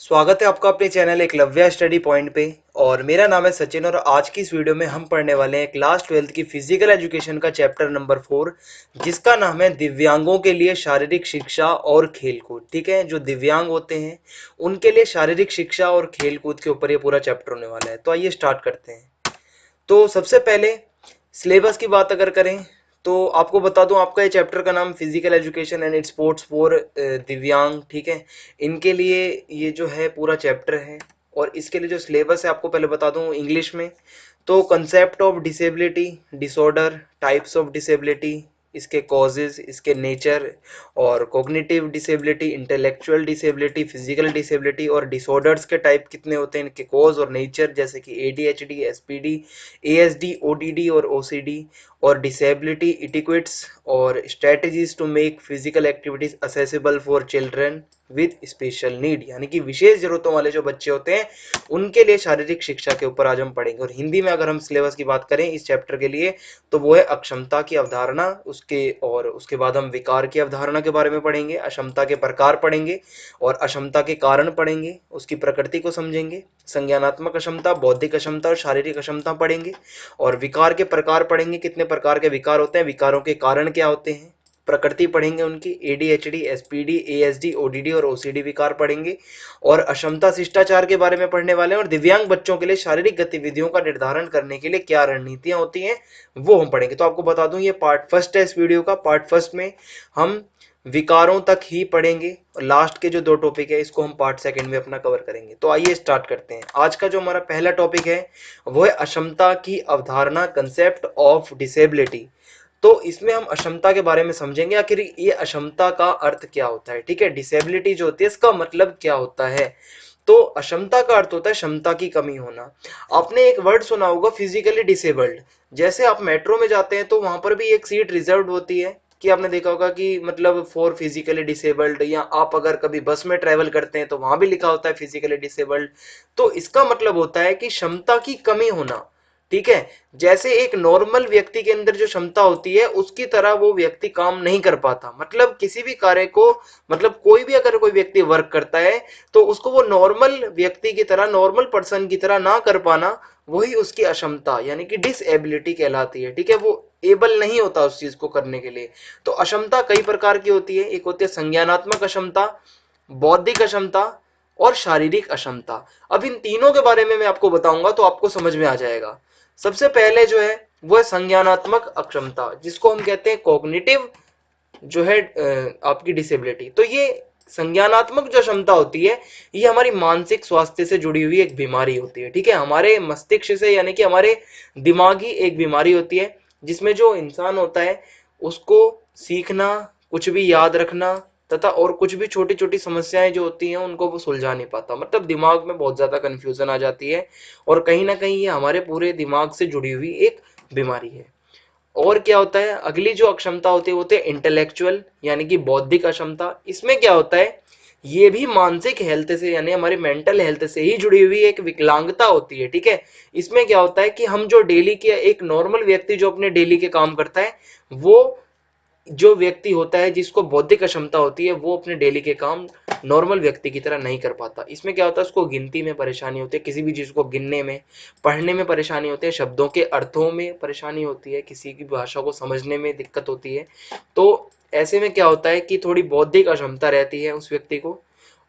स्वागत है आपका अपने चैनल एकलव्य स्टडी पॉइंट पे। और मेरा नाम है सचिन और आज की इस वीडियो में हम पढ़ने वाले हैं क्लास 12th की फिजिकल एजुकेशन का चैप्टर नंबर 4, जिसका नाम है दिव्यांगों के लिए शारीरिक शिक्षा और खेलकूद। ठीक है, जो दिव्यांग होते हैं उनके लिए शारीरिक शिक्षा और खेलकूद के ऊपर ये पूरा चैप्टर होने वाला है। तो आइए स्टार्ट करते हैं। तो सबसे पहले सिलेबस की बात अगर करें तो आपको बता दूं, आपका ये चैप्टर का नाम physical education and sports for दिव्यांग। ठीक है, इनके लिए ये जो है पूरा चैप्टर है। और इसके लिए जो सिलेबस है आपको पहले बता दूं इंग्लिश में। तो concept of disability, disorder, types of disability, इसके कॉजेज, इसके नेचर, और cognitive disability, intellectual disability, physical disability, और डिसऑर्डर्स के टाइप कितने होते हैं, इनके कॉज और नेचर, जैसे कि एडीएचडी, एसपीडी, एएसडी, ओडीडी और ओसीडी, और डिसेबिलिटी इटिक्वेट्स, और strategies to make physical activities accessible for children with special need, यानी कि विशेष जरूरतों वाले जो बच्चे होते हैं उनके लिए शारीरिक शिक्षा के ऊपर आज हम पढ़ेंगे। और हिंदी में अगर हम सिलेबस की बात करें इस चैप्टर के लिए तो वो है अक्षमता की अवधारणा, उसके बाद हम विकार की अवधारणा के बारे में पढ़ेंगे, अक्षमता के प्रकार पढ़ेंगे और अक्षमता के कारण पढ़ेंगे, उसकी प्रकृति को समझेंगे, संज्ञानात्मक अक्षमता, बौद्धिक अक्षमता और शारीरिक अक्षमता पढ़ेंगे, और विकार के प्रकार पढ़ेंगे, कितने प्रकार के विकार होते हैं, विकारों के कारण क्या होते हैं, प्रकृति पढ़ेंगे उनकी, एडीएचडी, एसपीडी, एएसडी, ओडीडी और ओसीडी विकार पढ़ेंगे, और अक्षमता शिष्टाचार के बारे में पढ़ने वाले हैं, और दिव्यांग बच्चों के लिए शारीरिक गतिविधियों का निर्धारण करने के लिए क्या रणनीतियां होती हैं वो हम पढ़ेंगे। तो आपको बता दूं ये पार्ट फर्स्ट है इस वीडियो का। पार्ट फर्स्ट में हम विकारों तक ही पढ़ेंगे और लास्ट के जो दो टॉपिक है इसको हम पार्ट सेकंड में अपना कवर करेंगे। तो आइए स्टार्ट करते हैं। आज का जो हमारा पहला टॉपिक है वो है अक्षमता की अवधारणा, कंसेप्ट ऑफ डिसेबिलिटी। तो इसमें हम अक्षमता के बारे में समझेंगे, आखिर ये अक्षमता का अर्थ क्या होता है। ठीक है, डिसेबिलिटी जो होती है इसका मतलब क्या होता है। तो अक्षमता का अर्थ होता है क्षमता की कमी होना। आपने एक वर्ड सुना होगा फिजिकली डिसेबल्ड। जैसे आप मेट्रो में जाते हैं तो वहां पर भी एक सीट रिजर्व होती है कि आपने देखा होगा कि मतलब फॉर फिजिकली डिसेबल्ड, या आप अगर कभी बस में ट्रेवल करते हैं तो वहां भी लिखा होता है फिजिकली डिसेबल्ड। तो इसका मतलब होता है कि क्षमता की कमी होना। ठीक है, जैसे एक नॉर्मल व्यक्ति के अंदर जो क्षमता होती है उसकी तरह वो व्यक्ति काम नहीं कर पाता। मतलब किसी भी कार्य को, मतलब कोई भी अगर कोई व्यक्ति वर्क करता है तो उसको वो नॉर्मल व्यक्ति की तरह, नॉर्मल पर्सन की तरह ना कर पाना, वही उसकी अक्षमता यानी कि डिसएबिलिटी कहलाती है। ठीक है, वो एबल नहीं होता उस चीज को करने के लिए। तो अक्षमता कई प्रकार की होती है। एक होती है संज्ञानात्मक अक्षमता, बौद्धिक अक्षमता और शारीरिक अक्षमता। अब इन तीनों के बारे में मैं आपको बताऊंगा तो आपको समझ में आ जाएगा। सबसे पहले जो है वो है संज्ञानात्मक अक्षमता, जिसको हम कहते हैं कॉग्निटिव जो है आपकी डिसेबिलिटी। तो ये संज्ञानात्मक जो क्षमता होती है ये हमारी मानसिक स्वास्थ्य से जुड़ी हुई एक बीमारी होती है। ठीक है, हमारे मस्तिष्क से यानी कि हमारे दिमागी एक बीमारी होती है जिसमें जो इंसान होता है उसको सीखना, कुछ भी याद रखना तथा और कुछ भी छोटी छोटी समस्याएं जो होती हैं उनको वो सुलझा नहीं पाता। मतलब दिमाग में बहुत ज्यादा कंफ्यूजन आ जाती है और कहीं ना कहीं ये हमारे पूरे दिमाग से जुड़ी हुई एक बीमारी है। और क्या होता है, अगली जो अक्षमता होती है वो होती है इंटेलेक्चुअल यानी कि बौद्धिक अक्षमता। इसमें क्या होता है, ये भी मानसिक हेल्थ से यानी हमारे मेंटल हेल्थ से ही जुड़ी हुई एक विकलांगता होती है। ठीक है, इसमें क्या होता है कि हम जो डेली के, एक नॉर्मल व्यक्ति जो अपने डेली के काम करता है, वो जो व्यक्ति होता है जिसको बौद्धिक अक्षमता होती है वो अपने डेली के काम नॉर्मल व्यक्ति की तरह नहीं कर पाता। इसमें क्या होता है, उसको गिनती में परेशानी होती है, किसी भी चीज को गिनने में, पढ़ने में परेशानी होती है, शब्दों के अर्थों में परेशानी होती है, किसी की भाषा को समझने में दिक्कत होती है। तो ऐसे में क्या होता है कि थोड़ी बौद्धिक अक्षमता रहती है उस व्यक्ति को।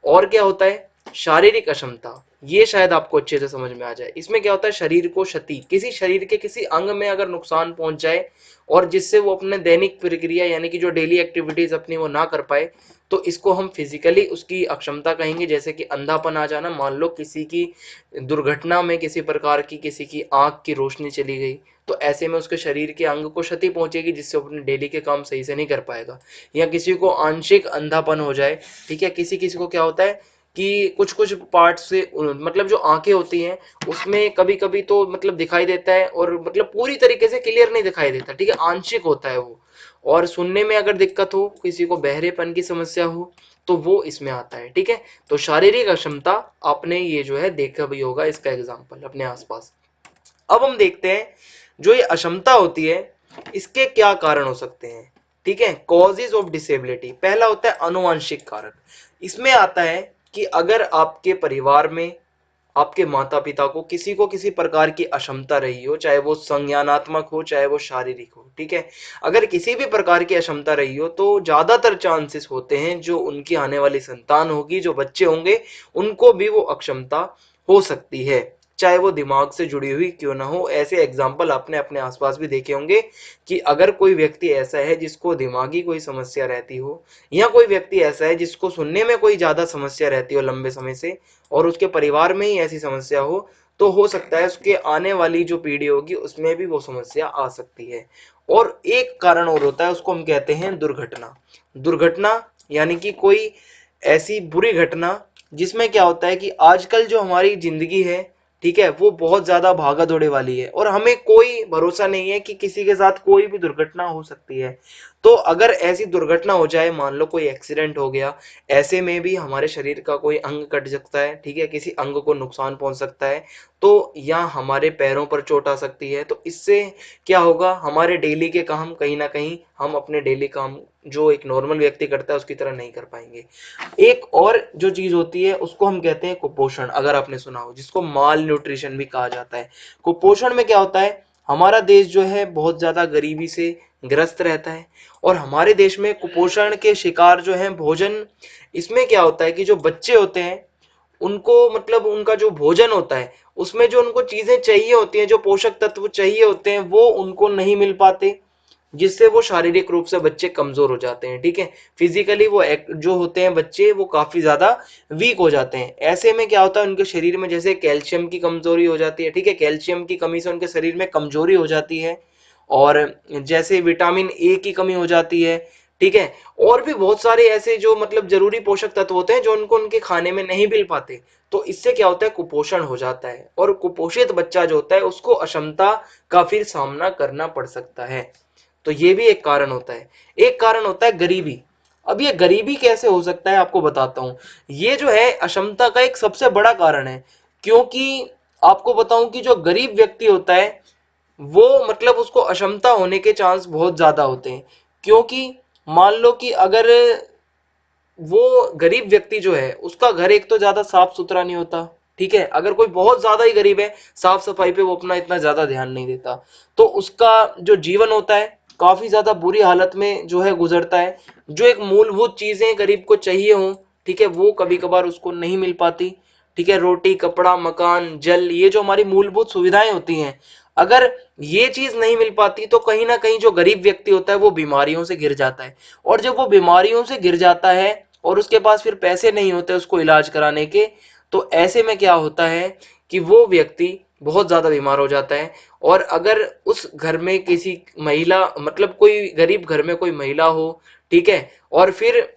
और क्या होता है, शारीरिक अक्षमता, ये शायद आपको अच्छे से समझ में आ जाए। इसमें क्या होता है, शरीर को क्षति, किसी शरीर के किसी अंग में अगर नुकसान पहुंच जाए और जिससे वो अपने दैनिक प्रक्रिया यानी कि जो डेली एक्टिविटीज अपनी वो ना कर पाए, तो इसको हम फिजिकली उसकी अक्षमता कहेंगे। जैसे कि अंधापन आ जाना, मान लो किसी की दुर्घटना में किसी प्रकार की किसी की आंख की रोशनी चली गई, तो ऐसे में उसके शरीर के अंग को क्षति पहुंचेगी जिससे वो अपने डेली के काम सही से नहीं कर पाएगा। या किसी को आंशिक अंधापन हो जाए। ठीक है, किसी किसी को क्या होता है कि कुछ कुछ पार्ट से मतलब जो आंखें होती हैं उसमें कभी कभी तो मतलब दिखाई देता है और मतलब पूरी तरीके से क्लियर नहीं दिखाई देता। ठीक है, आंशिक होता है वो। और सुनने में अगर दिक्कत हो, किसी को बहरेपन की समस्या हो, तो वो इसमें आता है। ठीक है, तो शारीरिक अक्षमता आपने ये जो है देखा भी होगा इसका एग्जाम्पल अपने आसपास। अब हम देखते हैं जो ये अक्षमता होती है इसके क्या कारण हो सकते हैं। ठीक है, कॉजेज ऑफ डिसेबिलिटी। पहला होता है अनुवांशिक कारक। इसमें आता है कि अगर आपके परिवार में आपके माता पिता को किसी प्रकार की अक्षमता रही हो, चाहे वो संज्ञानात्मक हो चाहे वो शारीरिक हो, ठीक है, अगर किसी भी प्रकार की अक्षमता रही हो तो ज्यादातर चांसेस होते हैं जो उनकी आने वाली संतान होगी, जो बच्चे होंगे, उनको भी वो अक्षमता हो सकती है, चाहे वो दिमाग से जुड़ी हुई क्यों ना हो। ऐसे एग्जाम्पल आपने अपने आसपास भी देखे होंगे कि अगर कोई व्यक्ति ऐसा है जिसको दिमागी कोई समस्या रहती हो, या कोई व्यक्ति ऐसा है जिसको सुनने में कोई ज्यादा समस्या रहती हो लंबे समय से, और उसके परिवार में ही ऐसी समस्या हो, तो हो सकता है उसके आने वाली जो पीढ़ी होगी उसमें भी वो समस्या आ सकती है। और एक कारण और होता है, उसको हम कहते हैं दुर्घटना। दुर्घटना यानी कि कोई ऐसी बुरी घटना जिसमें क्या होता है कि आजकल जो हमारी जिंदगी है, ठीक है, वो बहुत ज्यादा भागा दौड़े वाली है और हमें कोई भरोसा नहीं है कि किसी के साथ कोई भी दुर्घटना हो सकती है। तो अगर ऐसी दुर्घटना हो जाए, मान लो कोई एक्सीडेंट हो गया, ऐसे में भी हमारे शरीर का कोई अंग कट सकता है, ठीक है, किसी अंग को नुकसान पहुंच सकता है, तो या हमारे पैरों पर चोट आ सकती है। तो इससे क्या होगा, हमारे डेली के काम कहीं ना कहीं हम अपने डेली काम जो एक नॉर्मल व्यक्ति करता है उसकी तरह नहीं कर पाएंगे। एक और जो चीज होती है उसको हम कहते हैं कुपोषण, अगर आपने सुना हो, जिसको माल न्यूट्रिशन भी कहा जाता है। कुपोषण में क्या होता है, हमारा देश जो है बहुत ज्यादा गरीबी से ग्रस्त रहता है, और हमारे देश में कुपोषण के शिकार जो है भोजन, इसमें क्या होता है कि जो बच्चे होते हैं उनको मतलब उनका जो भोजन होता है उसमें जो उनको चीजें चाहिए होती हैं, जो पोषक तत्व चाहिए होते हैं, वो उनको नहीं मिल पाते, जिससे वो शारीरिक रूप से बच्चे कमजोर हो जाते हैं, ठीक है, फिजिकली वो जो होते हैं बच्चे वो काफी ज्यादा वीक हो जाते हैं। ऐसे में क्या होता है, उनके शरीर में जैसे कैल्शियम की कमजोरी हो जाती है, ठीक है, कैल्शियम की कमी से उनके शरीर में कमजोरी हो जाती है, और जैसे विटामिन ए की कमी हो जाती है, ठीक है, और भी बहुत सारे ऐसे जो मतलब जरूरी पोषक तत्व होते हैं जो उनको उनके खाने में नहीं मिल पाते। तो इससे क्या होता है, कुपोषण हो जाता है, और कुपोषित बच्चा जो होता है उसको अक्षमता का फिर सामना करना पड़ सकता है। तो ये भी एक कारण होता है। एक कारण होता है गरीबी। अब ये गरीबी कैसे हो सकता है आपको बताता हूं। ये जो है अक्षमता का एक सबसे बड़ा कारण है, क्योंकि आपको बताऊं कि जो गरीब व्यक्ति होता है वो मतलब उसको अक्षमता होने के चांस बहुत ज्यादा होते हैं, क्योंकि मान लो कि अगर वो गरीब व्यक्ति जो है उसका घर एक तो ज्यादा साफ सुथरा नहीं होता, ठीक है, अगर कोई बहुत ज्यादा ही गरीब है, साफ सफाई पे वो अपना इतना ज्यादा ध्यान नहीं देता, तो उसका जो जीवन होता है काफी ज्यादा बुरी हालत में जो है गुजरता है। जो एक मूलभूत चीजें गरीब को चाहिए हो, ठीक है, वो कभी कभार उसको नहीं मिल पाती, ठीक है, रोटी कपड़ा मकान जल, ये जो हमारी मूलभूत सुविधाएं होती हैं, अगर ये चीज नहीं मिल पाती तो कहीं ना कहीं जो गरीब व्यक्ति होता है वो बीमारियों से घिर जाता है। और जब वो बीमारियों से घिर जाता है और उसके पास फिर पैसे नहीं होते उसको इलाज कराने के, तो ऐसे में क्या होता है कि वो व्यक्ति बहुत ज्यादा बीमार हो जाता है। और अगर उस घर में किसी महिला मतलब कोई गरीब घर में कोई महिला हो, ठीक है, और फिर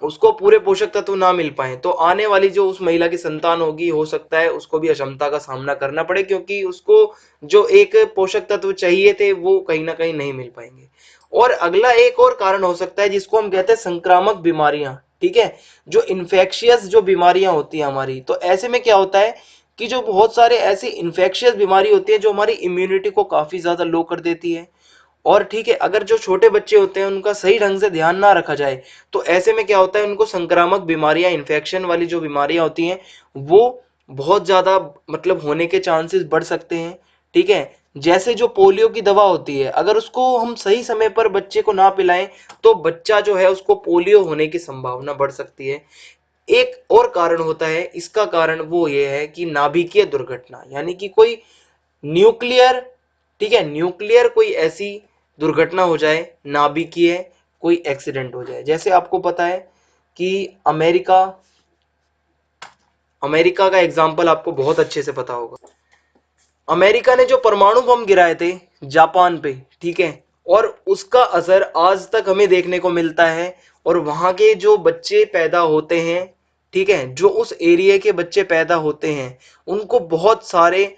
उसको पूरे पोषक तत्व ना मिल पाए, तो आने वाली जो उस महिला की संतान होगी, हो सकता है उसको भी अक्षमता का सामना करना पड़े, क्योंकि उसको जो एक पोषक तत्व चाहिए थे वो कहीं ना कहीं नहीं मिल पाएंगे। और अगला एक और कारण हो सकता है जिसको हम कहते हैं संक्रामक बीमारियां, ठीक है, जो इन्फेक्शियस जो बीमारियां होती है हमारी। तो ऐसे में क्या होता है कि जो बहुत सारे ऐसी इन्फेक्शियस बीमारी होती है जो हमारी इम्यूनिटी को काफी ज्यादा लो कर देती है, और ठीक है, अगर जो छोटे बच्चे होते हैं उनका सही ढंग से ध्यान ना रखा जाए, तो ऐसे में क्या होता है, उनको संक्रामक बीमारियां, इन्फेक्शन वाली जो बीमारियां होती हैं वो बहुत ज्यादा मतलब होने के चांसेस बढ़ सकते हैं, ठीक है। जैसे जो पोलियो की दवा होती है, अगर उसको हम सही समय पर बच्चे को ना पिलाएं तो बच्चा जो है उसको पोलियो होने की संभावना बढ़ सकती है। एक और कारण होता है, इसका कारण वो ये है कि नाभिकीय दुर्घटना, यानी कि कोई न्यूक्लियर, ठीक है, न्यूक्लियर कोई ऐसी दुर्घटना हो जाए, नाभिकीय कोई एक्सीडेंट हो जाए। जैसे आपको पता है कि अमेरिका, अमेरिका का एग्जाम्पल आपको बहुत अच्छे से पता होगा। अमेरिका ने जो परमाणु बम गिराए थे जापान पे, ठीक है, और उसका असर आज तक हमें देखने को मिलता है। और वहां के जो बच्चे पैदा होते हैं, ठीक है, जो उस एरिया के बच्चे पैदा होते हैं उनको बहुत सारे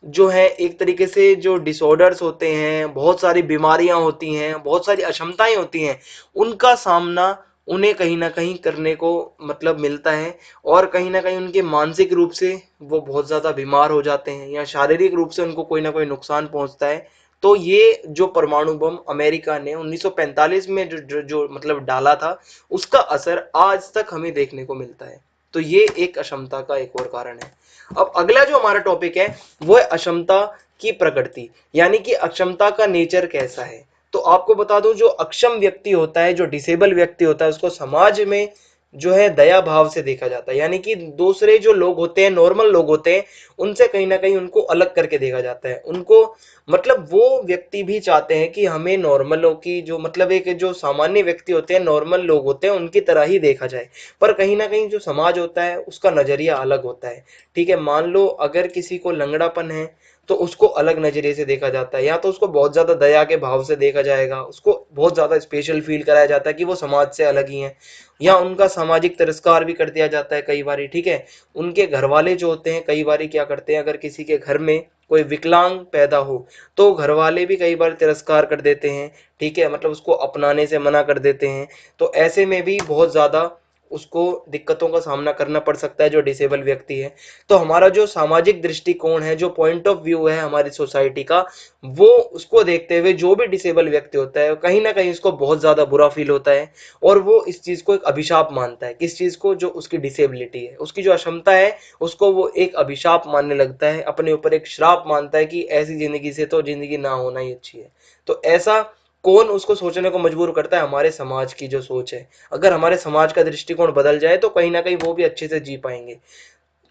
जो है एक तरीके से जो डिसऑर्डर्स होते हैं, बहुत सारी बीमारियां होती हैं, बहुत सारी अक्षमताएं होती हैं, उनका सामना उन्हें कहीं ना कहीं करने को मतलब मिलता है। और कहीं ना कहीं उनके मानसिक रूप से वो बहुत ज्यादा बीमार हो जाते हैं, या शारीरिक रूप से उनको कोई ना कोई नुकसान पहुंचता है। तो ये जो परमाणु बम अमेरिका ने 1945 में जो मतलब डाला था, उसका असर आज तक हमें देखने को मिलता है। तो ये एक अक्षमता का एक और कारण है। अब अगला जो हमारा टॉपिक है वो है अक्षमता की प्रकृति, यानी कि अक्षमता का नेचर कैसा है। तो आपको बता दूं, जो अक्षम व्यक्ति होता है, जो डिसेबल व्यक्ति होता है, उसको समाज में जो है दया भाव से देखा जाता है, यानी कि दूसरे जो लोग होते हैं, नॉर्मल लोग होते हैं, उनसे कहीं ना कहीं उनको अलग करके देखा जाता है। उनको मतलब वो व्यक्ति भी चाहते हैं कि हमें नॉर्मलों की, जो मतलब एक जो सामान्य व्यक्ति होते हैं, नॉर्मल लोग होते हैं, उनकी तरह ही देखा जाए। पर कहीं ना कहीं जो समाज होता है उसका नजरिया अलग होता है। ठीक है, मान लो अगर किसी को लंगड़ापन है तो उसको अलग नजरिए से देखा जाता है, या तो उसको बहुत ज्यादा दया के भाव से देखा जाएगा, उसको बहुत ज्यादा स्पेशल फील कराया जाता है कि वो समाज से अलग ही है, या उनका सामाजिक तिरस्कार भी कर दिया जाता है कई बार। ठीक है, उनके घर वाले जो होते हैं कई बार क्या करते हैं, अगर किसी के घर में कोई विकलांग पैदा हो तो घर वाले भी कई बार तिरस्कार कर देते हैं। ठीक है, मतलब उसको अपनाने से मना कर देते हैं। तो ऐसे में भी बहुत ज्यादा उसको दिक्कतों का सामना करना पड़ सकता है जो डिसेबल व्यक्ति है। तो हमारा जो सामाजिक दृष्टिकोण है, जो पॉइंट ऑफ व्यू है हमारी सोसाइटी का, वो उसको देखते हुए जो भी डिसेबल व्यक्ति होता है कहीं ना कहीं उसको बहुत ज्यादा बुरा फील होता है, और वो इस चीज को एक अभिशाप मानता है। किस चीज को? जो उसकी डिसेबिलिटी है, उसकी जो अक्षमता है, उसको वो एक अभिशाप मानने लगता है, अपने ऊपर एक श्राप मानता है कि ऐसी जिंदगी से तो जिंदगी ना होना ही अच्छी है। तो ऐसा कौन उसको सोचने को मजबूर करता है? हमारे समाज की जो सोच है। अगर हमारे समाज का दृष्टिकोण बदल जाए तो कहीं ना कहीं वो भी अच्छे से जी पाएंगे।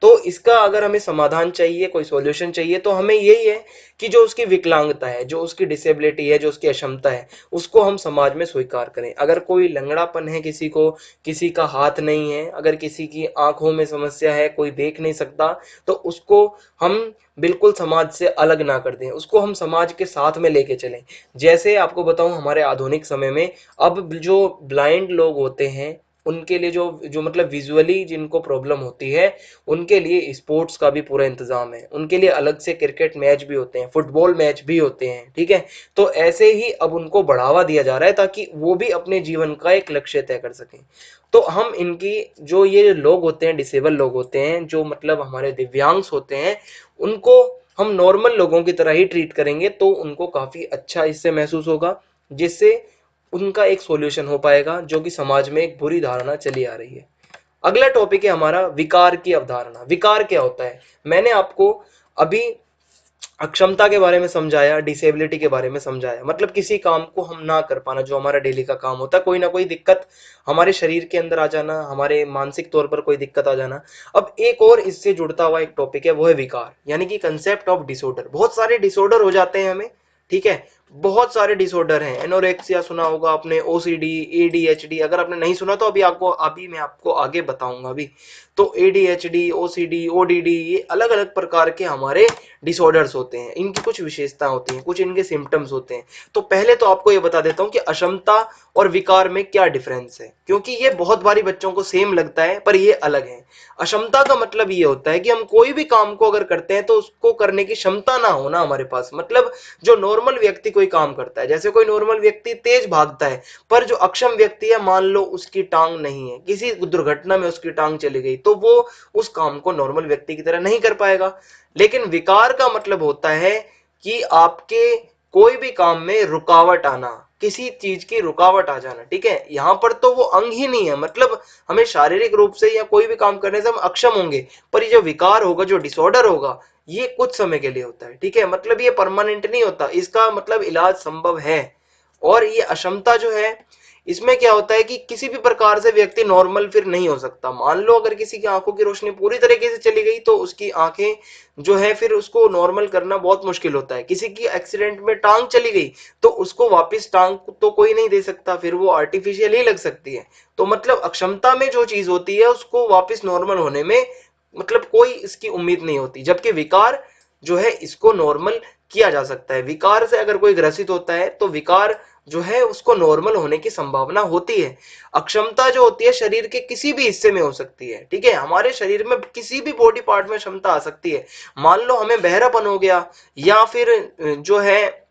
तो इसका अगर हमें समाधान चाहिए, कोई सॉल्यूशन चाहिए, तो हमें यही है कि जो उसकी विकलांगता है, जो उसकी डिसेबिलिटी है, जो उसकी अक्षमता है, उसको हम समाज में स्वीकार करें। अगर कोई लंगड़ापन है किसी को, किसी का हाथ नहीं है, अगर किसी की आंखों में समस्या है, कोई देख नहीं सकता, तो उसको हम बिल्कुल समाज से अलग ना कर दें, उसको हम समाज के साथ में लेके चलें। जैसे आपको बताऊं, हमारे आधुनिक समय में अब जो ब्लाइंड लोग होते हैं, उनके लिए जो जो मतलब विजुअली जिनको प्रॉब्लम होती है, उनके लिए स्पोर्ट्स का भी पूरा इंतजाम है। उनके लिए अलग से क्रिकेट मैच भी होते हैं, फुटबॉल मैच भी होते हैं। ठीक है, तो ऐसे ही अब उनको बढ़ावा दिया जा रहा है ताकि वो भी अपने जीवन का एक लक्ष्य तय कर सकें। तो हम इनकी, जो ये लोग होते हैं, डिसेबल लोग होते हैं, जो मतलब हमारे दिव्यांग्स होते हैं, उनको हम नॉर्मल लोगों की तरह ही ट्रीट करेंगे तो उनको काफी अच्छा इससे महसूस होगा, जिससे उनका एक सॉल्यूशन हो पाएगा, जो कि समाज में एक बुरी धारणा चली आ रही है। अगला टॉपिक है हमारा विकार की अवधारणा। विकार क्या होता है? मैंने आपको अभी अक्षमता के बारे में समझाया, डिसेबिलिटी के बारे में समझाया, मतलब किसी काम को हम ना कर पाना, जो हमारा डेली का काम होता है, कोई ना कोई दिक्कत हमारे शरीर के अंदर आ जाना, हमारे मानसिक तौर पर कोई दिक्कत आ जाना। अब एक और इससे जुड़ता हुआ एक टॉपिक है, वो है विकार, यानी कि कंसेप्ट ऑफ डिसऑर्डर। बहुत सारे डिसऑर्डर हो जाते हैं हमें। ठीक है, बहुत सारे डिसऑर्डर हैं। एनोरेक्सिया सुना होगा आपने, ओसीडी, एडीएचडी। अगर आपने नहीं सुना तो अभी मैं आपको आगे बताऊंगा अभी। तो एडीएचडी, ओसीडी, ओडीडी, ये अलग अलग प्रकार के हमारे डिसऑर्डर्स होते हैं। इनकी कुछ विशेषता होती हैं, कुछ इनके सिम्टम्स होते हैं। तो पहले तो आपको ये बता देता हूं कि अक्षमता और विकार में क्या डिफरेंस है, क्योंकि ये बहुत बारी बच्चों को सेम लगता है पर ये अलग है। अक्षमता का मतलब ये होता है कि हम कोई भी काम को अगर करते हैं तो उसको करने की क्षमता ना होना हमारे पास। मतलब जो नॉर्मल व्यक्ति कोई काम करता है, जैसे कोई नॉर्मल व्यक्ति तेज भागता है, पर जो अक्षम व्यक्ति है, मान लो उसकी टांग नहीं है, किसी दुर्घटना में उसकी टांग चली गई, तो वो उस काम को नॉर्मल व्यक्ति की तरह नहीं कर पाएगा। लेकिन विकार का मतलब होता है कि आपके कोई भी काम में रुकावट आना, किसी चीज की रुकावट आ जाना। ठीक है, यहां पर तो वो अंग ही नहीं है, मतलब हमें शारीरिक रूप से या कोई भी काम करने से हम अक्षम होंगे, पर ये जो विकार होगा, जो डिसऑर्डर होगा, ये कुछ समय के लिए होता है। ठीक है, मतलब ये परमानेंट नहीं होता, इसका मतलब इलाज संभव है। और ये अक्षमता जो है, इसमें क्या होता है कि किसी भी प्रकार से व्यक्ति नॉर्मल फिर नहीं हो सकता। मान लो अगर किसी की आंखों की रोशनी पूरी तरीके से चली गई तो उसकी आंखें जो है फिर उसको नॉर्मल करना बहुत मुश्किल होता है। किसी की एक्सीडेंट में टांग चली गई तो उसको वापस टांग तो कोई नहीं दे सकता, फिर वो आर्टिफिशियल ही लग सकती है। तो मतलब अक्षमता में जो चीज होती है उसको वापस नॉर्मल होने में मतलब कोई इसकी उम्मीद नहीं होती, जबकि विकार जो है इसको नॉर्मल किया जा सकता है। विकार से अगर कोई ग्रसित होता है तो विकार जो है उसको नॉर्मल होने की संभावना होती है। अक्षमता जो होती है शरीर के किसी भी हिस्से में हो सकती है। ठीक है, हमारे शरीर में किसी भी बॉडी पार्ट में क्षमता आ सकती है। मान लो हमें बहरापन हो गया, या फिर जो है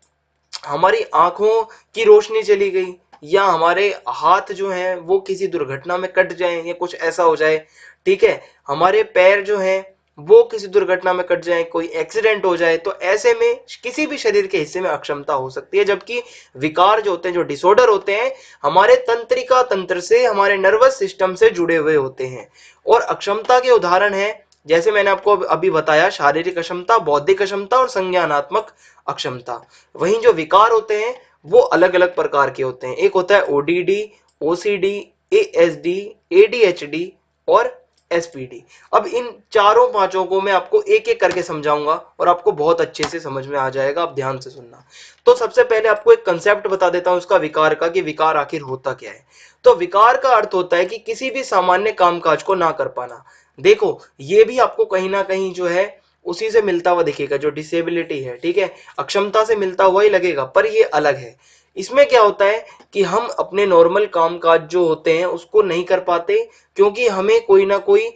हमारी आंखों की रोशनी चली गई, या हमारे हाथ जो हैं वो किसी दुर्घटना में कट जाए या कुछ ऐसा हो जाए। ठीक है, हमारे पैर जो हैं वो किसी दुर्घटना में कट जाए, कोई एक्सीडेंट हो जाए, तो ऐसे में किसी भी शरीर के हिस्से में अक्षमता हो सकती है। जबकि विकार जो होते हैं, जो डिसऑर्डर होते हैं, हमारे तंत्रिका तंत्र से, हमारे नर्वस सिस्टम से जुड़े हुए होते हैं। और अक्षमता के उदाहरण है, जैसे मैंने आपको अभी बताया, शारीरिक अक्षमता, बौद्धिक अक्षमता और संज्ञानात्मक अक्षमता। वहीं जो विकार होते हैं वो अलग अलग प्रकार के होते हैं। एक होता है ओडीडी, ओसीडी, एएसडी, एडीएचडी और एसपीडी। अब इन चारों पांचों को मैं आपको एक एक करके समझाऊंगा और आपको बहुत अच्छे से समझ में आ जाएगा, आप ध्यान से सुनना। तो सबसे पहले आपको एक कंसेप्ट बता देता हूं उसका, विकार का, कि विकार आखिर होता क्या है। तो विकार का अर्थ होता है कि किसी भी सामान्य कामकाज को ना कर पाना। देखो, ये भी आपको कहीं ना कहीं जो है उसी से मिलता हुआ दिखेगा, जो डिसेबिलिटी है, ठीक है, अक्षमता से मिलता हुआ ही लगेगा, पर ये अलग है। इसमें क्या होता है कि हम अपने नॉर्मल कामकाज जो होते हैं उसको नहीं कर पाते, क्योंकि हमें कोई ना कोई,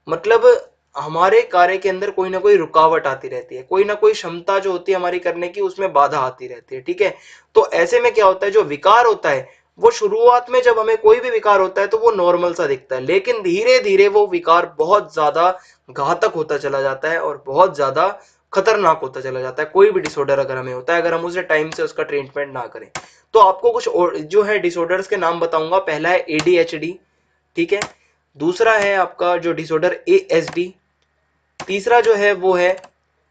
मतलब हमारे कार्य के अंदर कोई ना कोई रुकावट आती रहती है, कोई ना कोई क्षमता जो होती है हमारी करने की, उसमें बाधा आती रहती है, ठीक है। तो ऐसे में क्या होता है, जो विकार होता है वो शुरुआत में, जब हमें कोई भी विकार होता है तो वो नॉर्मल सा दिखता है, लेकिन धीरे धीरे वो विकार बहुत ज्यादा घातक होता चला जाता है और बहुत ज्यादा खतरनाक होता चला जाता है। कोई भी डिसऑर्डर अगर हमें होता है, अगर हम उसे टाइम से उसका ट्रीटमेंट ना करें। तो आपको कुछ जो है डिसऑर्डर्स के नाम बताऊंगा। पहला है एडीएचडी, ठीक है। दूसरा है आपका जो डिसऑर्डर एएसडी, तीसरा जो है वो है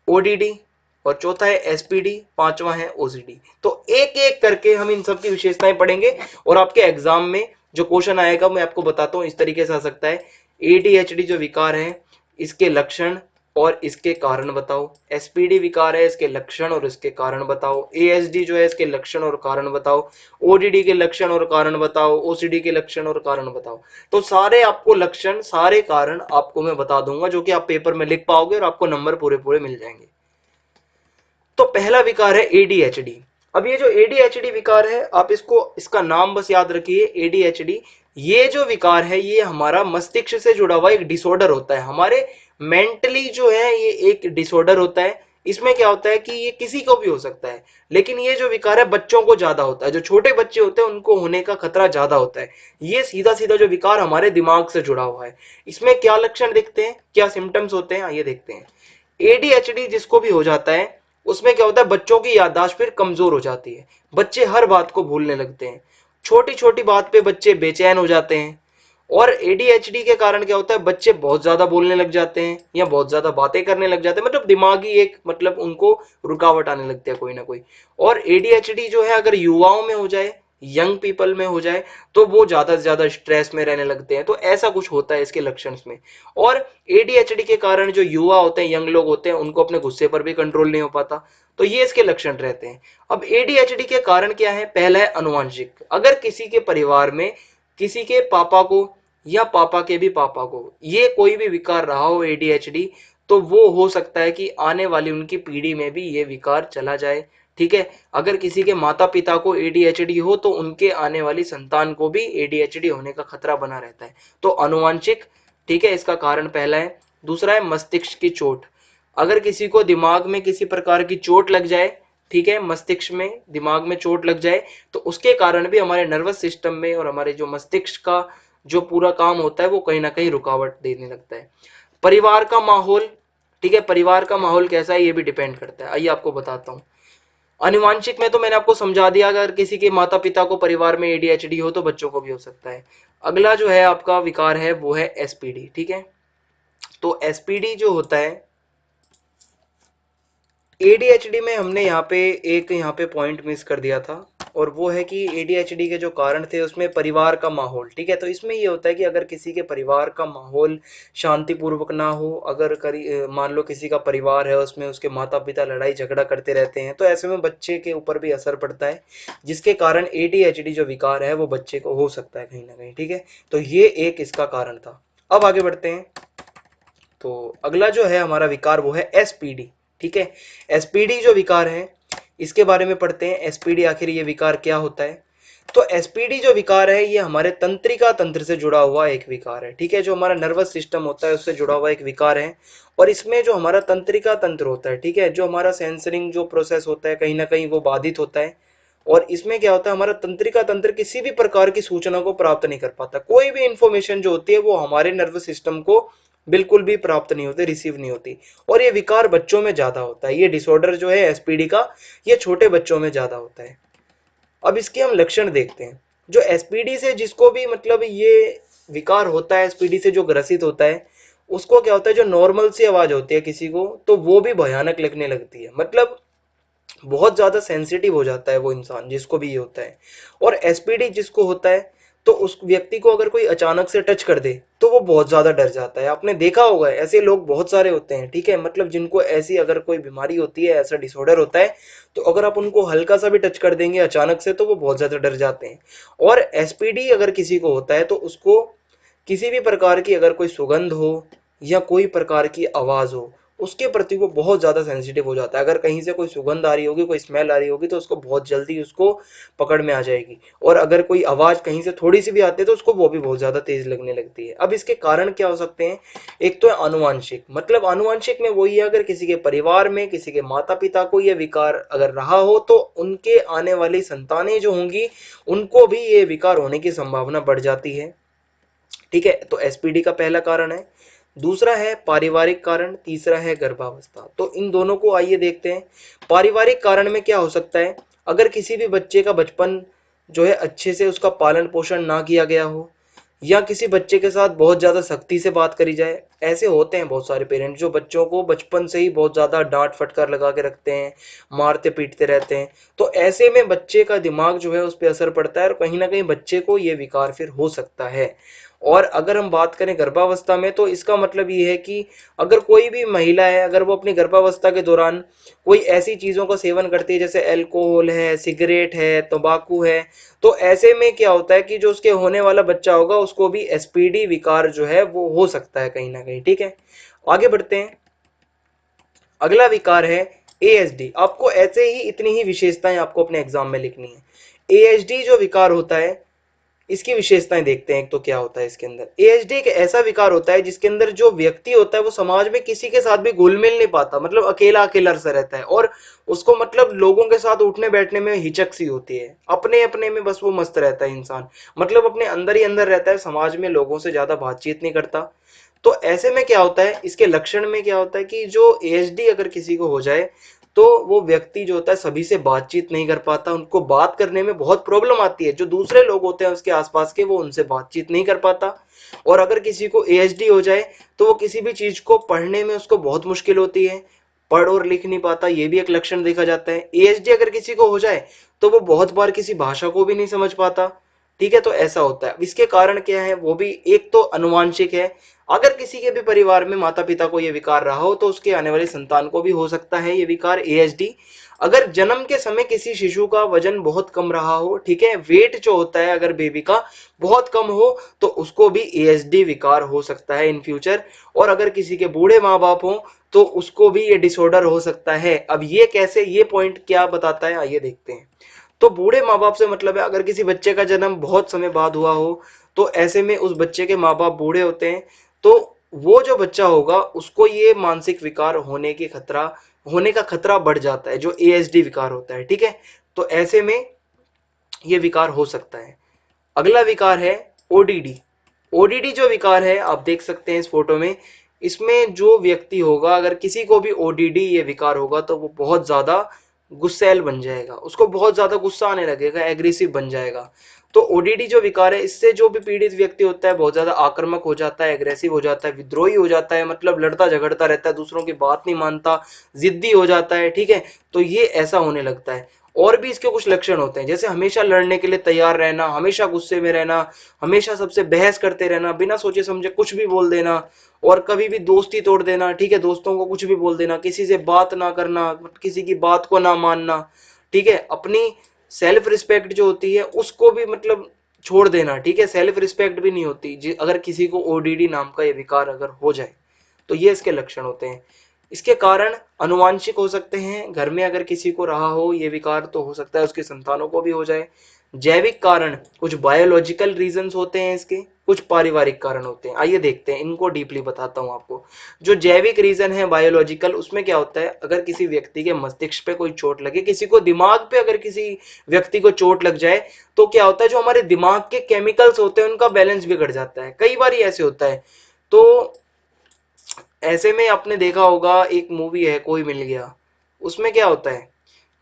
ओडीडी, और चौथा है एसपीडी, पांचवा है ओसीडी। तो एक एक करके हम इन सब की विशेषताएं पढ़ेंगे और आपके एग्जाम में जो क्वेश्चन आएगा मैं आपको बताता हूं, इस तरीके से आ सकता है। एडीएचडी जो विकार है, इसके लक्षण और इसके कारण बताओ। एसपीडी विकार है, इसके लक्षण और इसके कारण बताओ। एएसडी जो है, इसके लक्षण और कारण बताओ। ओडीडी के लक्षण और कारण बताओ। ओसीडी के लक्षण और कारण बताओ। तो सारे आपको लक्षण, सारे कारण आपको मैं बता दूंगा, जो कि आप पेपर में लिख पाओगे और आपको नंबर पूरे पूरे मिल जाएंगे। तो पहला विकार है एडीएचडी। अब ये जो एडीएचडी विकार है, आप इसको, इसका नाम बस याद रखिए, एडीएचडी। ये जो विकार है ये हमारा मस्तिष्क से जुड़ा हुआ एक डिसऑर्डर होता है, हमारे मेंटली जो है ये एक डिसऑर्डर होता है। इसमें क्या होता है कि ये किसी को भी हो सकता है, लेकिन ये जो विकार है बच्चों को ज्यादा होता है, जो छोटे बच्चे होते हैं उनको होने का खतरा ज्यादा होता है। ये सीधा सीधा जो विकार हमारे दिमाग से जुड़ा हुआ है। इसमें क्या लक्षण दिखते हैं, क्या सिम्टम्स होते हैं, आइए देखते हैं। एडीएचडी जिसको भी हो जाता है, उसमें क्या होता है, बच्चों की याददाश्त फिर कमजोर हो जाती है। बच्चे हर बात को भूलने लगते हैं, छोटी छोटी बात पे बच्चे बेचैन हो जाते हैं। और एडीएचडी के कारण क्या होता है, बच्चे बहुत ज्यादा बोलने लग जाते हैं या बहुत ज्यादा बातें करने लग जाते हैं, मतलब दिमागी एक, मतलब उनको रुकावट आने लगती है कोई ना कोई। और एडीएचडी जो है अगर युवाओं में हो जाए, यंग पीपल में हो जाए, तो वो ज्यादा से ज्यादा स्ट्रेस में रहने लगते हैं। तो ऐसा कुछ होता है इसके लक्षण में। और एडीएचडी के कारण जो युवा होते हैं, यंग लोग होते हैं, उनको अपने गुस्से पर भी कंट्रोल नहीं हो पाता। तो ये इसके लक्षण रहते हैं। अब एडीएचडी के कारण क्या है, पहला है अनुवांशिक। अगर किसी के परिवार में किसी के पापा को या पापा के भी पापा को ये कोई भी विकार रहा हो, एडीएचडी, तो वो हो सकता है कि आने वाली उनकी पीढ़ी में भी ये विकार चला जाए, ठीक है। अगर किसी के माता पिता को एडीएचडी हो तो उनके आने वाली संतान को भी एडीएचडी होने का खतरा बना रहता है। तो अनुवांशिक, ठीक है, इसका कारण पहला है। दूसरा है मस्तिष्क की चोट। अगर किसी को दिमाग में किसी प्रकार की चोट लग जाए, ठीक है, मस्तिष्क में, दिमाग में चोट लग जाए, तो उसके कारण भी हमारे नर्वस सिस्टम में और हमारे जो मस्तिष्क का जो पूरा काम होता है वो कहीं ना कहीं रुकावट देने लगता है। परिवार का माहौल, ठीक है, परिवार का माहौल कैसा है ये भी डिपेंड करता है। आइए आपको बताता हूँ। अनुवांशिक में तो मैंने आपको समझा दिया, अगर किसी के माता पिता को परिवार में एडीएचडी हो तो बच्चों को भी हो सकता है। अगला जो है आपका विकार है वो है एसपीडी, ठीक है। तो एसपीडी जो होता है, एडीएचडी में हमने यहाँ पे पॉइंट मिस कर दिया था, और वो है कि एडीएचडी के जो कारण थे उसमें परिवार का माहौल, ठीक है। तो इसमें ये होता है कि अगर किसी के परिवार का माहौल शांतिपूर्वक ना हो, अगर मान लो किसी का परिवार है उसमें उसके माता पिता लड़ाई झगड़ा करते रहते हैं, तो ऐसे में बच्चे के ऊपर भी असर पड़ता है, जिसके कारण एडीएचडी जो विकार है वो बच्चे को हो सकता है कहीं ना कहीं, ठीक है। तो ये एक इसका कारण था। अब आगे बढ़ते हैं। तो अगला जो है हमारा विकार वो है एसपीडी, ठीक है। एसपीडी जो विकार है इसके बारे में पढ़ते हैं। एसपीडी आखिर ये विकार क्या होता है। तो एसपीडी जो विकार है ये हमारे तंत्रिका तंत्र से जुड़ा हुआ एक विकार है, ठीक है। जो हमारा नर्वस सिस्टम होता है उससे जुड़ा हुआ एक विकार है। और इसमें जो हमारा तंत्रिका तंत्र होता है, ठीक है, जो हमारा सेंसरिंग जो प्रोसेस होता है कहीं ना कहीं वो बाधित होता है। और इसमें क्या होता है, हमारा तंत्रिका तंत्र किसी भी प्रकार की सूचना को प्राप्त नहीं कर पाता। कोई भी इंफॉर्मेशन जो होती है वो हमारे नर्वस सिस्टम को बिल्कुल भी प्राप्त नहीं होते, रिसीव नहीं होती। और ये विकार बच्चों में ज्यादा होता है, ये डिसऑर्डर जो है एसपीडी का, ये छोटे बच्चों में ज्यादा होता है। अब इसके हम लक्षण देखते हैं। जो एसपीडी से जिसको भी मतलब ये विकार होता है, एसपीडी से जो ग्रसित होता है, उसको क्या होता है, जो नॉर्मल सी आवाज होती है किसी को, तो वो भी भयानक लगने लगती है। मतलब बहुत ज्यादा सेंसिटिव हो जाता है वो इंसान जिसको भी ये होता है। और एसपीडी जिसको होता है, तो उस व्यक्ति को अगर कोई अचानक से टच कर दे तो वो बहुत ज्यादा डर जाता है। आपने देखा होगा ऐसे लोग बहुत सारे होते हैं, ठीक है, मतलब जिनको ऐसी अगर कोई बीमारी होती है, ऐसा डिसऑर्डर होता है, तो अगर आप उनको हल्का सा भी टच कर देंगे अचानक से तो वो बहुत ज्यादा डर जाते हैं। और एसपीडी अगर किसी को होता है तो उसको किसी भी प्रकार की अगर कोई सुगंध हो या कोई प्रकार की आवाज हो, उसके प्रति वो बहुत ज्यादा सेंसिटिव हो जाता है। अगर कहीं से कोई सुगंध आ रही होगी, कोई स्मेल आ रही होगी, तो उसको बहुत जल्दी उसको पकड़ में आ जाएगी। और अगर कोई आवाज कहीं से थोड़ी सी भी आती है तो उसको वो भी बहुत ज्यादा तेज लगने लगती है। अब इसके कारण क्या हो सकते हैं? एक तो है आनुवांशिक, मतलब आनुवांशिक में वही है, अगर किसी के परिवार में किसी के माता पिता को ये विकार अगर रहा हो तो उनके आने वाली संतानें जो होंगी उनको भी ये विकार होने की संभावना बढ़ जाती है। ठीक है, तो एसपीडी का पहला कारण है। दूसरा है पारिवारिक कारण, तीसरा है गर्भावस्था। तो इन दोनों को आइए देखते हैं। पारिवारिक कारण में क्या हो सकता है? अगर किसी भी बच्चे का बचपन जो है अच्छे से उसका पालन पोषण ना किया गया हो, या किसी बच्चे के साथ बहुत ज्यादा सख्ती से बात करी जाए। ऐसे होते हैं बहुत सारे पेरेंट्स जो बच्चों को बचपन से ही बहुत ज्यादा डांट फटकार लगा के रखते हैं, मारते पीटते रहते हैं। तो ऐसे में बच्चे का दिमाग जो है उस पर असर पड़ता है और कहीं ना कहीं बच्चे को ये विकार फिर हो सकता है। और अगर हम बात करें गर्भावस्था में, तो इसका मतलब ये है कि अगर कोई भी महिला है, अगर वो अपनी गर्भावस्था के दौरान कोई ऐसी चीजों का सेवन करती है जैसे अल्कोहल है, सिगरेट है, तंबाकू है, तो ऐसे में क्या होता है कि जो उसके होने वाला बच्चा होगा उसको भी एसपीडी विकार जो है वो हो सकता है कहीं ना कहीं। ठीक है, आगे बढ़ते हैं। अगला विकार है एएसडी। आपको ऐसे ही इतनी ही विशेषताएं आपको अपने एग्जाम में लिखनी है। एएसडी जो विकार होता है, इसकी विशेषताएं देखते हैं। एक तो क्या होता है इसके अंदर, एएसडी एक ऐसा विकार होता है जिसके अंदर जो व्यक्ति होता है वो समाज में किसी के साथ भी घुल मिल नहीं पाता, मतलब अकेला अकेला सा रहता है। और उसको मतलब लोगों के साथ उठने बैठने में हिचक सी होती है, अपने अपने में बस वो मस्त रहता है इंसान, मतलब अपने अंदर ही अंदर रहता है, समाज में लोगों से ज्यादा बातचीत नहीं करता। तो ऐसे में क्या होता है, इसके लक्षण में क्या होता है कि जो एएसडी अगर किसी को हो जाए तो वो व्यक्ति जो होता है सभी से बातचीत नहीं कर पाता, उनको बात करने में बहुत प्रॉब्लम आती है। जो दूसरे लोग होते हैं उसके आसपास के, वो उनसे बातचीत नहीं कर पाता। और अगर किसी को एएसडी हो जाए तो वो किसी भी चीज को पढ़ने में उसको बहुत मुश्किल होती है, पढ़ और लिख नहीं पाता, ये भी एक लक्षण देखा जाता है। एएसडी अगर किसी को हो जाए तो वो बहुत बार किसी भाषा को भी नहीं समझ पाता। ठीक है, तो ऐसा होता है। अब इसके कारण क्या है, वो भी एक तो अनुवांशिक है। अगर किसी के भी परिवार में माता पिता को यह विकार रहा हो तो उसके आने वाली संतान को भी हो सकता है ये विकार एएसडी। अगर जन्म के समय किसी शिशु का वजन बहुत कम रहा हो, ठीक है, वेट जो होता है अगर बेबी का बहुत कम हो, तो उसको भी एएसडी विकार हो सकता है इन फ्यूचर। और अगर किसी के बूढ़े माँ बाप हो तो उसको भी ये डिसऑर्डर हो सकता है। अब ये कैसे, ये पॉइंट क्या बताता है, आइए देखते हैं। तो बूढ़े माँ बाप से मतलब है अगर किसी बच्चे का जन्म बहुत समय बाद हुआ हो, तो ऐसे में उस बच्चे के माँ बाप बूढ़े होते हैं, तो वो जो बच्चा होगा उसको ये मानसिक विकार होने का खतरा बढ़ जाता है, जो एएसडी विकार होता है। ठीक है, तो ऐसे में ये विकार हो सकता है। अगला विकार है ओडीडी। ओडीडी जो विकार है आप देख सकते हैं इस फोटो में, इसमें जो व्यक्ति होगा, अगर किसी को भी ओडीडी ये विकार होगा तो वो बहुत ज्यादा गुस्सैल बन जाएगा, उसको बहुत ज्यादा गुस्सा आने लगेगा, एग्रेसिव बन जाएगा। तो ओडीडी जो विकार है, इससे जो भी पीड़ित व्यक्ति होता है बहुत ज्यादा आक्रामक हो जाता है, एग्रेसिव हो जाता है, विद्रोही हो जाता है, मतलब लड़ता झगड़ता रहता है, दूसरों की बात नहीं मानता, जिद्दी हो जाता है। ठीक है, तो ये ऐसा होने लगता है। और भी इसके कुछ लक्षण होते हैं, जैसे हमेशा लड़ने के लिए तैयार रहना, हमेशा गुस्से में रहना, हमेशा सबसे बहस करते रहना, बिना सोचे समझे कुछ भी बोल देना, और कभी भी दोस्ती तोड़ देना। ठीक है, दोस्तों को कुछ भी बोल देना, किसी से बात ना करना, किसी की बात को ना मानना। ठीक है, अपनी सेल्फ रिस्पेक्ट जो होती है उसको भी मतलब छोड़ देना। ठीक है, सेल्फ रिस्पेक्ट भी नहीं होती अगर किसी को ओडीडी नाम का ये विकार अगर हो जाए, तो ये इसके लक्षण होते हैं। इसके कारण अनुवांशिक हो सकते हैं, घर में अगर किसी को रहा हो ये विकार तो हो सकता है उसकी संतानों को भी हो जाए। जैविक कारण, कुछ बायोलॉजिकल रीजंस होते हैं इसके, कुछ पारिवारिक कारण होते हैं। आइए देखते हैं, इनको डीपली बताता हूं आपको। जो जैविक रीजन है बायोलॉजिकल, उसमें क्या होता है, अगर किसी व्यक्ति के मस्तिष्क पे कोई चोट लगे, किसी को दिमाग पे अगर किसी व्यक्ति को चोट लग जाए, तो क्या होता है, जो हमारे दिमाग के केमिकल्स होते हैं उनका बैलेंस बिगड़ जाता है। कई बार ऐसे होता है। तो ऐसे में आपने देखा होगा एक मूवी है कोई मिल गया, उसमें क्या होता है,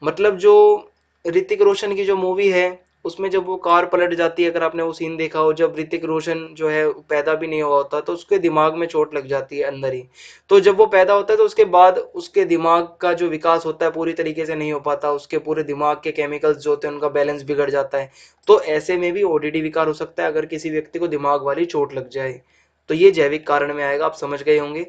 मतलब जो ऋतिक रोशन की जो मूवी है उसमें जब वो कार पलट जाती है, अगर आपने वो सीन देखा हो, जब ऋतिक रोशन जो है पैदा भी नहीं हुआ होता तो उसके दिमाग में चोट लग जाती है अंदर ही। तो जब वो पैदा होता है तो उसके बाद उसके दिमाग का जो विकास होता है पूरी तरीके से नहीं हो पाता, उसके पूरे दिमाग के केमिकल्स जो होते हैं उनका बैलेंस बिगड़ जाता है। तो ऐसे में भी ओडीडी विकार हो सकता है अगर किसी व्यक्ति को दिमाग वाली चोट लग जाए। तो ये जैविक कारण में आएगा, आप समझ गए होंगे।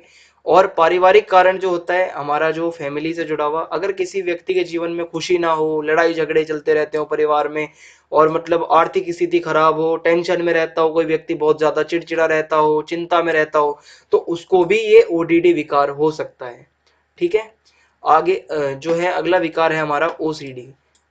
और पारिवारिक कारण जो होता है हमारा, जो फैमिली से जुड़ा हुआ, अगर किसी व्यक्ति के जीवन में खुशी ना हो, लड़ाई झगड़े चलते रहते हो परिवार में, और मतलब आर्थिक स्थिति खराब हो, टेंशन में रहता हो, कोई व्यक्ति बहुत ज्यादा चिड़चिड़ा रहता हो, चिंता में रहता हो, तो उसको भी ये ओडीडी विकार हो सकता है। ठीक है। आगे जो है अगला विकार है हमारा ओसीडी।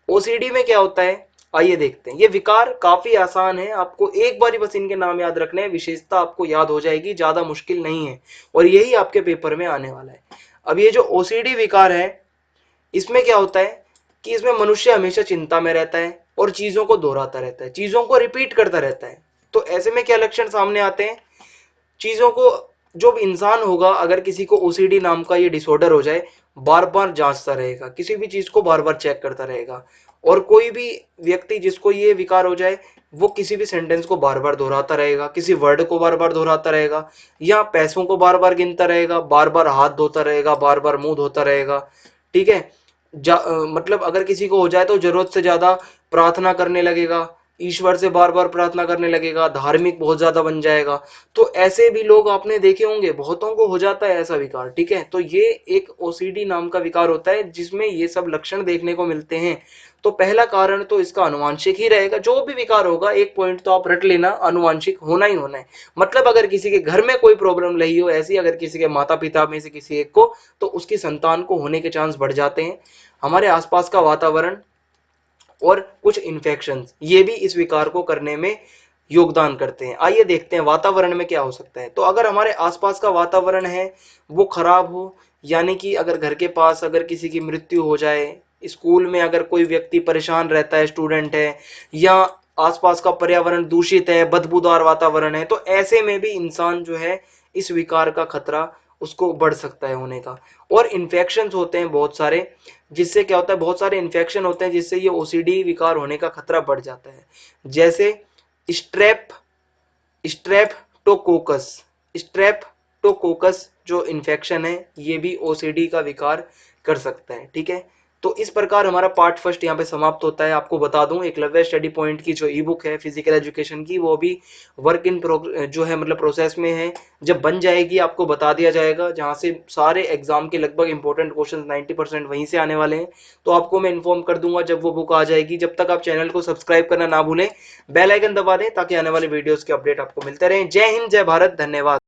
ओसीडी में क्या होता है, आइए देखते हैं। ये विकार काफी आसान है, आपको एक बार ही बस इनके नाम याद रखने हैं, विशेषता आपको याद हो जाएगी, ज्यादा मुश्किल नहीं है, और यही आपके पेपर में आने वाला है। अब ये जो ओसीडी विकार है, इसमें क्या होता है कि इसमें मनुष्य हमेशा चिंता में रहता है और चीजों को दोहराता रहता है, चीजों को रिपीट करता रहता है। तो ऐसे में क्या लक्षण सामने आते हैं, चीजों को, जो इंसान होगा अगर किसी को ओसीडी नाम का ये डिसऑर्डर हो जाए, बार बार जांचता रहेगा, किसी भी चीज को बार बार चेक करता रहेगा। और कोई भी व्यक्ति जिसको ये विकार हो जाए, वो किसी भी सेंटेंस को बार बार दोहराता रहेगा, किसी वर्ड को बार बार दोहराता रहेगा, या पैसों को बार बार गिनता रहेगा, बार बार हाथ धोता रहेगा, बार बार मुंह धोता रहेगा। ठीक है। मतलब अगर किसी को हो जाए तो जरूरत से ज्यादा प्रार्थना करने लगेगा, ईश्वर से बार बार प्रार्थना करने लगेगा, धार्मिक बहुत ज्यादा बन जाएगा। तो ऐसे भी लोग आपने देखे होंगे, बहुतों को हो जाता है ऐसा विकार। ठीक है। तो ये एक ओसीडी नाम का विकार होता है जिसमें ये सब लक्षण देखने को मिलते हैं। तो पहला कारण तो इसका अनुवांशिक ही रहेगा, जो भी विकार होगा, एक पॉइंट तो आप रट लेना, अनुवांशिक होना ही होना है। मतलब अगर किसी के घर में कोई प्रॉब्लम रही हो ऐसी, अगर किसी के माता पिता में से किसी एक को, तो उसकी संतान को होने के चांस बढ़ जाते हैं। हमारे आसपास का वातावरण और कुछ इन्फेक्शन, ये भी इस विकार को करने में योगदान करते हैं। आइए देखते हैं वातावरण में क्या हो सकता है। तो अगर हमारे आसपास का वातावरण है वो खराब हो, यानी कि अगर घर के पास अगर किसी की मृत्यु हो जाए, स्कूल में अगर कोई व्यक्ति परेशान रहता है, स्टूडेंट है, या आसपास का पर्यावरण दूषित है, बदबूदार वातावरण है, तो ऐसे में भी इंसान जो है इस विकार का खतरा उसको बढ़ सकता है होने का। और इन्फेक्शन होते हैं बहुत सारे, जिससे क्या होता है, बहुत सारे इन्फेक्शन होते हैं जिससे ये ओसीडी विकार होने का खतरा बढ़ जाता है। जैसे स्ट्रेप स्ट्रेप्टोकोकस स्ट्रेप्टोकोकस जो इन्फेक्शन है, ये भी ओसीडी का विकार कर सकता है। ठीक है। तो इस प्रकार हमारा पार्ट फर्स्ट यहाँ पे समाप्त होता है। आपको बता दूं, एकलव्य स्टडी पॉइंट की जो ई बुक है फिजिकल एजुकेशन की, वो भी वर्क इन जो है मतलब प्रोसेस में है। जब बन जाएगी आपको बता दिया जाएगा, जहाँ से सारे एग्जाम के लगभग इंपॉर्टेंट क्वेश्चन 90% वहीं से आने वाले हैं। तो आपको मैं इन्फॉर्म कर दूंगा जब वो बुक आ जाएगी। जब तक आप चैनल को सब्सक्राइब करना ना भूलें, बेल आइकन दबा दें ताकि आने वाले वीडियोस के अपडेट आपको मिलते रहें। जय हिंद, जय भारत, धन्यवाद।